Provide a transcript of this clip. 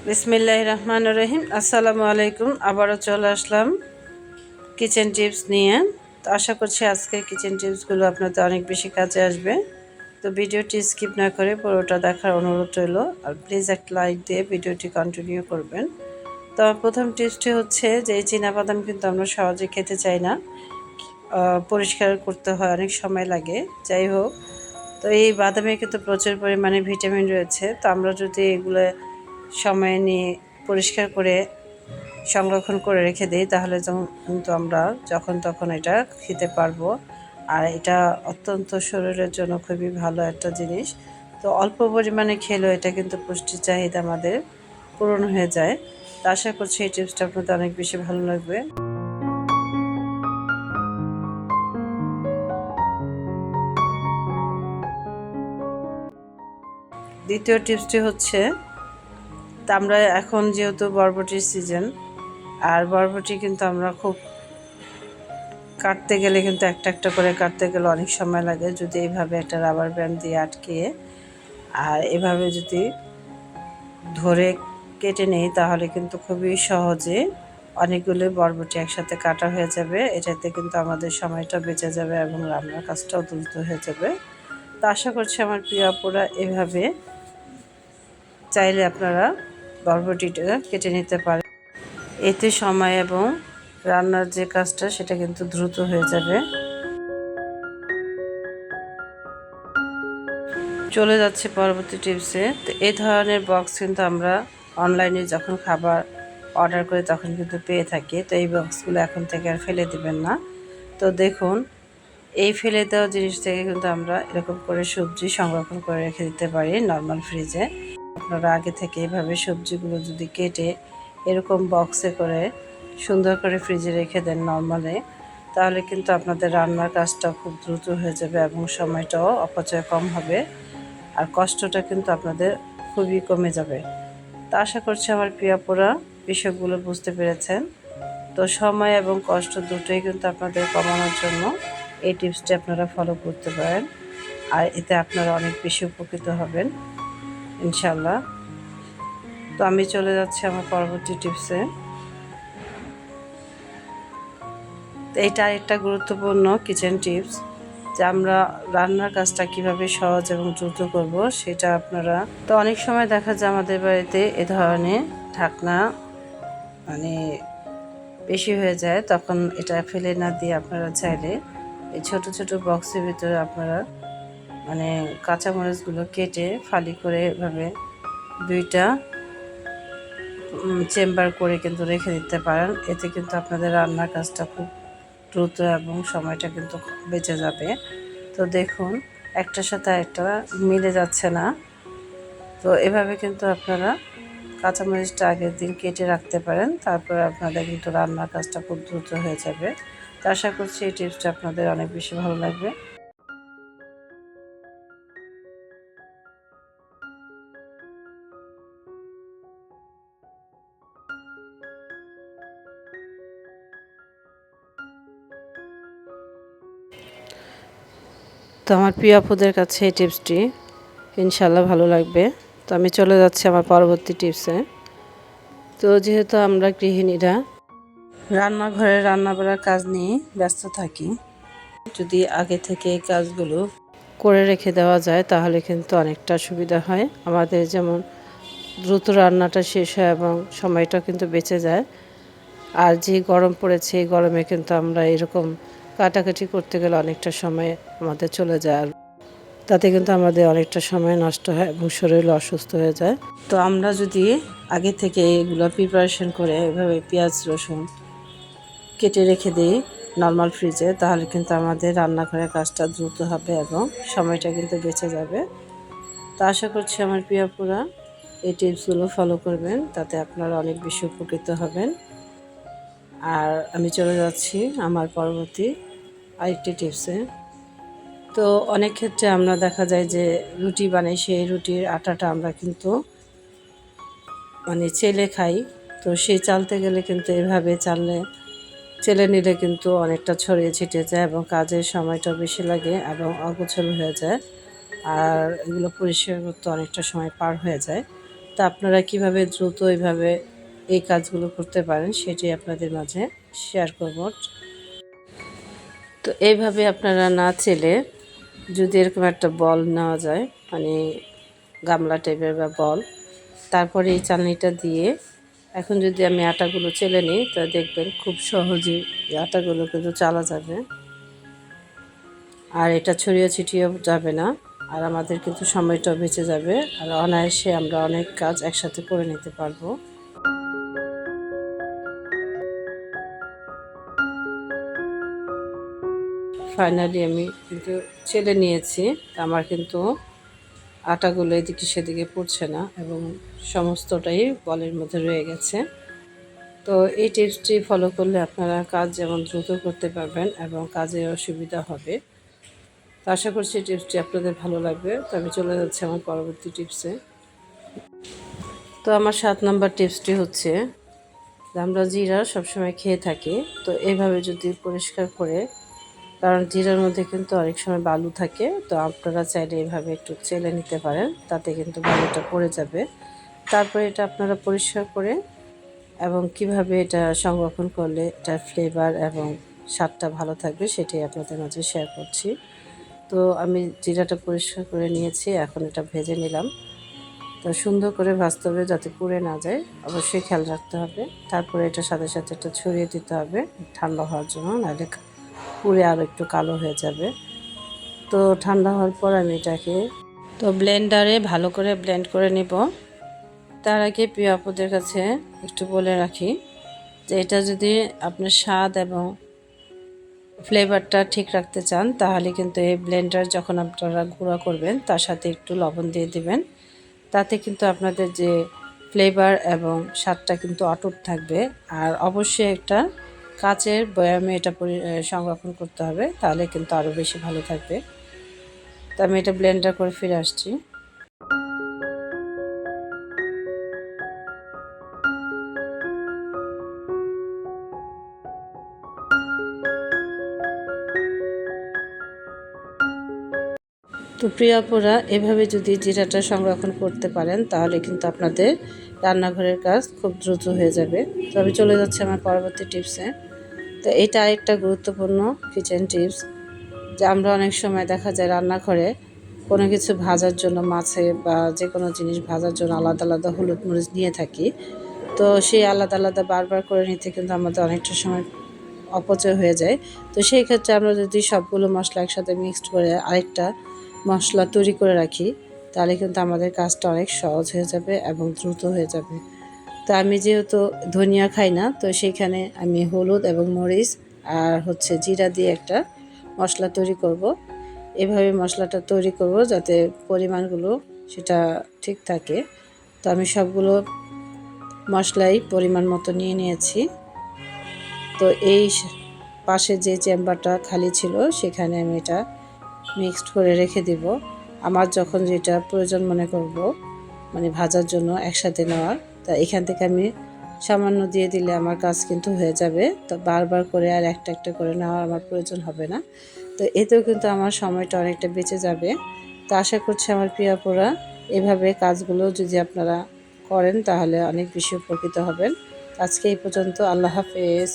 বিসমিল্লাহির রহমানির রহিম। আসসালামু আলাইকুম। আবারও চলে আসলাম কিচেন টিপস নিয়ে। তো আশা করছি আজকের কিচেন টিপসগুলো আপনাদের অনেক বেশি কাজে আসবে। তো ভিডিওটি স্কিপ না করে পুরোটা দেখার অনুরোধ রইল। আর প্লিজ একটা লাইক দিয়ে ভিডিওটি কন্টিনিউ করবেন। তো প্রথম টিপসটি হচ্ছে যে এই চীনাবাদাম কিন্তু আমরা সহজে খেতে চাই না, পরিষ্কার করতে হয়, অনেক সময় লাগে। যাই হোক, তো এই বাদামে কিন্তু প্রচুর পরিমাণে ভিটামিন রয়েছে। তো আমরা যদি এগুলো সময় নিয়ে পরিষ্কার করে সংরক্ষণ করে রেখে দিই তাহলে কিন্তু আমরা যখন তখন এটা খেতে পারবো। আর এটা অত্যন্ত শরীরের জন্য খুবই ভালো একটা জিনিস। তো অল্প পরিমাণে খেলেও এটা কিন্তু পুষ্টির চাহিদা আমাদের পূরণ হয়ে যায়। তো আশা করছি এই টিপসটা আপনাদের অনেক বেশি ভালো লাগবে। দ্বিতীয় টিপসটি হচ্ছে, তা আমরা এখন যেহেতু বরবটির সিজন, আর বরবটি কিন্তু আমরা খুব কাটতে গেলে কিন্তু একটা একটা করে কাটতে গেলে অনেক সময় লাগে। যদি এইভাবে একটা রাবার ব্যান্ড দিয়ে আটকিয়ে আর এভাবে যদি ধরে কেটে নেই তাহলে কিন্তু খুবই সহজে অনেকগুলো বরবটি একসাথে কাটা হয়ে যাবে। এটাতে কিন্তু আমাদের সময়টা বেঁচে যাবে এবং রান্নার কাজটাও দ্রুত হয়ে যাবে। তো আশা করছি আমার প্রিয় আপুরা এভাবে চাইলে আপনারা বরবটিটা কেটে নিতে পারেন। এতে সময় এবং রান্নার যে কাজটা সেটা কিন্তু দ্রুত হয়ে যাবে। চলে যাচ্ছে পরবর্তী টিপসে। তো এই ধরনের বক্স কিন্তু আমরা অনলাইনে যখন খাবার অর্ডার করি তখন কিন্তু পেয়ে থাকি। তো এই বক্সগুলো এখন থেকে আর ফেলে দিবেন না। তো দেখুন, এই ফেলে দেওয়া জিনিস থেকে কিন্তু আমরা এরকম করে সবজি সংরক্ষণ করে রেখে দিতে পারি নর্মাল ফ্রিজে। আপনারা আগে থেকে এইভাবে সবজিগুলো যদি কেটে এরকম বক্সে করে সুন্দর করে ফ্রিজে রেখে দেন নর্মালে, তাহলে কিন্তু আপনাদের রান্নার কাজটা খুব দ্রুত হয়ে যাবে এবং সময়টাও অপচয় কম হবে। আর কষ্টটা কিন্তু আপনাদের খুবই কমে যাবে। তো আশা করছি আমার প্রিয়াপুরা বিষয়গুলো বুঝতে পেরেছেন। তো সময় এবং কষ্ট দুটোই কিন্তু আপনাদের কমানোর জন্য এই টিপসটি আপনারা ফলো করতে পারেন। আর এতে আপনারা অনেক বেশি উপকৃত হবেন ইনশাল্লাহ। তো আমি চলে যাচ্ছি আমার পরবর্তী টিপসে। তো এইটা আরেকটা গুরুত্বপূর্ণ কিচেন টিপস, যে আমরা রান্নার কাজটা কিভাবে সহজ এবং দ্রুত করব সেটা আপনারা। তো অনেক সময় দেখা যায় আমাদের বাড়িতে এ ধরনের ঢাকনা মানে বেশি হয়ে যায়, তখন এটা ফেলে না দিয়ে আপনারা চাইলে এই ছোট ছোট বক্সের ভিতরে আপনারা কাঁচামরিচগুলো কেটে ফালি করে এভাবে দুইটা চেম্বার করে কিন্তু রেখে দিতে পারেন। এতে কিন্তু আপনাদের রান্নার কাজটা খুব দ্রুত এবং সময়টা কিন্তু বেঁচে যাবে। তো দেখুন, একটার সাথে একটা মিলে যাচ্ছে না। তো এভাবে কিন্তু আপনারা কাঁচামরিচটা আগের দিন কেটে রাখতে পারেন, তারপরে আপনাদের কিন্তু রান্নার কাজটা খুব দ্রুত হয়ে যাবে। তো আশা করছি এই টিপসটা আপনাদের অনেক বেশি ভালো লাগবে। তো আমার প্রিয় আপুদের কাছে এই টিপসটি ইনশাল্লাহ ভালো লাগবে। তো আমি চলে যাচ্ছি আমার পরবর্তী টিপসে। তো যেহেতু আমরা গৃহিণীরা রান্নাঘরে রান্নাবাড়ার কাজ নিয়ে ব্যস্ত থাকি, যদি আগে থেকে এই কাজগুলো করে রেখে দেওয়া যায় তাহলে কিন্তু অনেকটা সুবিধা হয় আমাদের। যেমন দ্রুত রান্নাটা শেষ হয় এবং সময়টা কিন্তু বেঁচে যায়। আর যে গরম পড়েছে এই গরমে কিন্তু আমরা এরকম কাটাকাটি করতে গেলে অনেকটা সময় আমাদের চলে যায়, আর তাতে কিন্তু আমাদের অনেকটা সময় নষ্ট হয় এবং শরীর অসুস্থ হয়ে যায়। তো আমরা যদি আগে থেকে এগুলো প্রিপারেশন করে এভাবে পেঁয়াজ রসুন কেটে রেখে দিই নর্মাল ফ্রিজে, তাহলে কিন্তু আমাদের রান্নাঘরের কাজটা দ্রুত হবে এবং সময়টা কিন্তু বেঁচে যাবে। তো আশা করছি আমার প্রিয়পুরা এই টিপসগুলো ফলো করবেন, তাতে আপনারা অনেক বেশি উপকৃত হবেন। আর আমি চলে যাচ্ছি আমার পরবর্তী আরেকটি টিপসে। তো অনেক ক্ষেত্রে আমরা দেখা যায় যে রুটি বানাই, সেই রুটির আটাটা আমরা কিন্তু চেলে খাই। তো সেই চালতে গেলে কিন্তু এভাবে চেলে নিলে কিন্তু অনেকটা ছড়িয়ে ছিটিয়ে যায় এবং কাজের সময়টাও বেশি লাগে এবং অগোছালো হয়ে যায়। আর এগুলো পরিষ্কার করতে অনেকটা সময় পার হয়ে যায়। তা আপনারা কিভাবে দ্রুত এইভাবে এই কাজগুলো করতে পারেন সেটাই আপনাদের মাঝে শেয়ার করব। তো এইভাবে আপনারা না চেলে যদি এরকম একটা বল নেওয়া যায়, মানে গামলা টাইপের বা বল, তারপরে এই চালনিটা দিয়ে এখন যদি আমি আটাগুলো চেলে নিই তা দেখবেন খুব সহজেই এই আটাগুলো কিন্তু চালা যাবে, আর এটা ছড়িয়ে ছিটিয়েও যাবে না, আর আমাদের কিন্তু সময়টাও বেঁচে যাবে, আর অনায়াসে আমরা অনেক কাজ একসাথে করে নিতে পারবো। ফাইনালি আমি কিন্তু চেলে নিয়েছি, আমার কিন্তু আটাগুলো এদিকে সেদিকে পড়ছে না এবং সমস্তটাই বলের মধ্যে রয়ে গেছে। তো এই টিপসটি ফলো করলে আপনারা কাজ যেমন দ্রুত করতে পারবেন এবং কাজে অসুবিধা হবে। তো আশা করছি টিপসটি আপনাদের ভালো লাগবে। তো আমি চলে যাচ্ছি আমার পরবর্তী টিপসে। তো আমার 7 নম্বর টিপসটি হচ্ছে, আমরা জিরা সবসময় খেয়ে থাকি, তো এইভাবে যদি পরিষ্কার করে, কারণ জিরার মধ্যে কিন্তু অনেক সময় বালু থাকে, তো আপনারা চাইলে এইভাবে একটু চেলে নিতে পারেন, তাতে কিন্তু বালুটা পড়ে যাবে। তারপরে এটা আপনারা পরিষ্কার করে এবং কিভাবে এটা সংরক্ষণ করলে এটার ফ্লেভার এবং স্বাদটা ভালো থাকবে সেটাই আপনাদের মাঝে শেয়ার করছি। তো আমি জিরাটা পরিষ্কার করে নিয়েছি, এখন এটা ভেজে নিলাম। তো সুন্দর করে ভাজতে হবে যাতে পুড়ে না যায়, অবশ্যই খেয়াল রাখতে হবে। তারপরে এটার সাথে সাথে এটা ছড়িয়ে দিতে হবে ঠান্ডা হওয়ার জন্য, নাহলে পুড়ে আরও একটু কালো হয়ে যাবে। তো ঠান্ডা হওয়ার পর আমি এটাকে ব্লেন্ডারে ভালো করে ব্লেন্ড করে নিব। তার আগে প্রিয় আপুদের কাছে একটু বলে রাখি যে এটা যদি আপনার স্বাদ এবং ফ্লেভারটা ঠিক রাখতে চান তাহলে কিন্তু এই ব্লেন্ডার যখন আপনারা গুঁড়া করবেন তার সাথে একটু লবণ দিয়ে দিবেন, তাতে কিন্তু আপনাদের যে ফ্লেভার এবং স্বাদটা কিন্তু অটুট থাকবে। আর অবশ্যই একটা কাচের বয়ামে এটা সংরক্ষণ করতে হবে, তাহলে কিন্তু আরও বেশি ভালো থাকবে। তো আমি এটা ব্লেন্ডার করে ফিরে আসছি। তো প্রিয় আপুরা, এভাবে যদি জিরাটা সংরক্ষণ করতে পারেন তাহলে কিন্তু আপনাদের রান্নাঘরের কাজ খুব দ্রুত হয়ে যাবে। তো আমি চলে যাচ্ছি আমার পরবর্তী টিপসে। তো এটা আরেকটা গুরুত্বপূর্ণ কিচেন টিপস, যে আমরা অনেক সময় দেখা যায় রান্নাঘরে কোনো কিছু ভাজার জন্য, মাছে বা যে কোনো জিনিস ভাজার জন্য আলাদা আলাদা হলুদ মরিচ নিয়ে থাকি। তো সেই আলাদা আলাদা বারবার করে নিতে কিন্তু আমাদের অনেকটা সময় অপচয় হয়ে যায়। তো সেই ক্ষেত্রে আমরা যদি সবগুলো মশলা একসাথে মিক্সড করে আরেকটা মশলা তৈরি করে রাখি তাহলে কিন্তু আমাদের কাজটা অনেক সহজ হয়ে যাবে এবং দ্রুত হয়ে যাবে। তো আমি যেহেতু ধনিয়া খাই না, তো সেইখানে আমি হলুদ এবং মরিচ আর হচ্ছে জিরা দিয়ে একটা মশলা তৈরি করব। এভাবে মশলাটা তৈরি করব যাতে পরিমাণগুলো সেটা ঠিক থাকে। তো আমি সবগুলো মশলাই পরিমাণ মতো নিয়ে নিয়েছি। তো এই পাশে যে চেম্বারটা খালি ছিল সেখানে আমি এটা মিক্সড করে রেখে দিব। আমার যখন যেটা প্রয়োজন মনে করব, মানে ভাজার জন্য একসাথে নেওয়ার, তা এখান থেকে আমি সামান্য দিয়ে দিলে আমার কাজ কিন্তু হয়ে যাবে। তো বারবার করে আর একটা একটা করে নেওয়ার আমার প্রয়োজন হবে না। তো এতেও কিন্তু আমার সময়টা অনেকটা বেঁচে যাবে। তো আশা করছি আমার প্রিয় আপুরা এভাবে কাজগুলো যদি আপনারা করেন তাহলে অনেক বেশি উপকৃত হবেন। আজকে এই পর্যন্ত। আল্লাহ হাফেজ।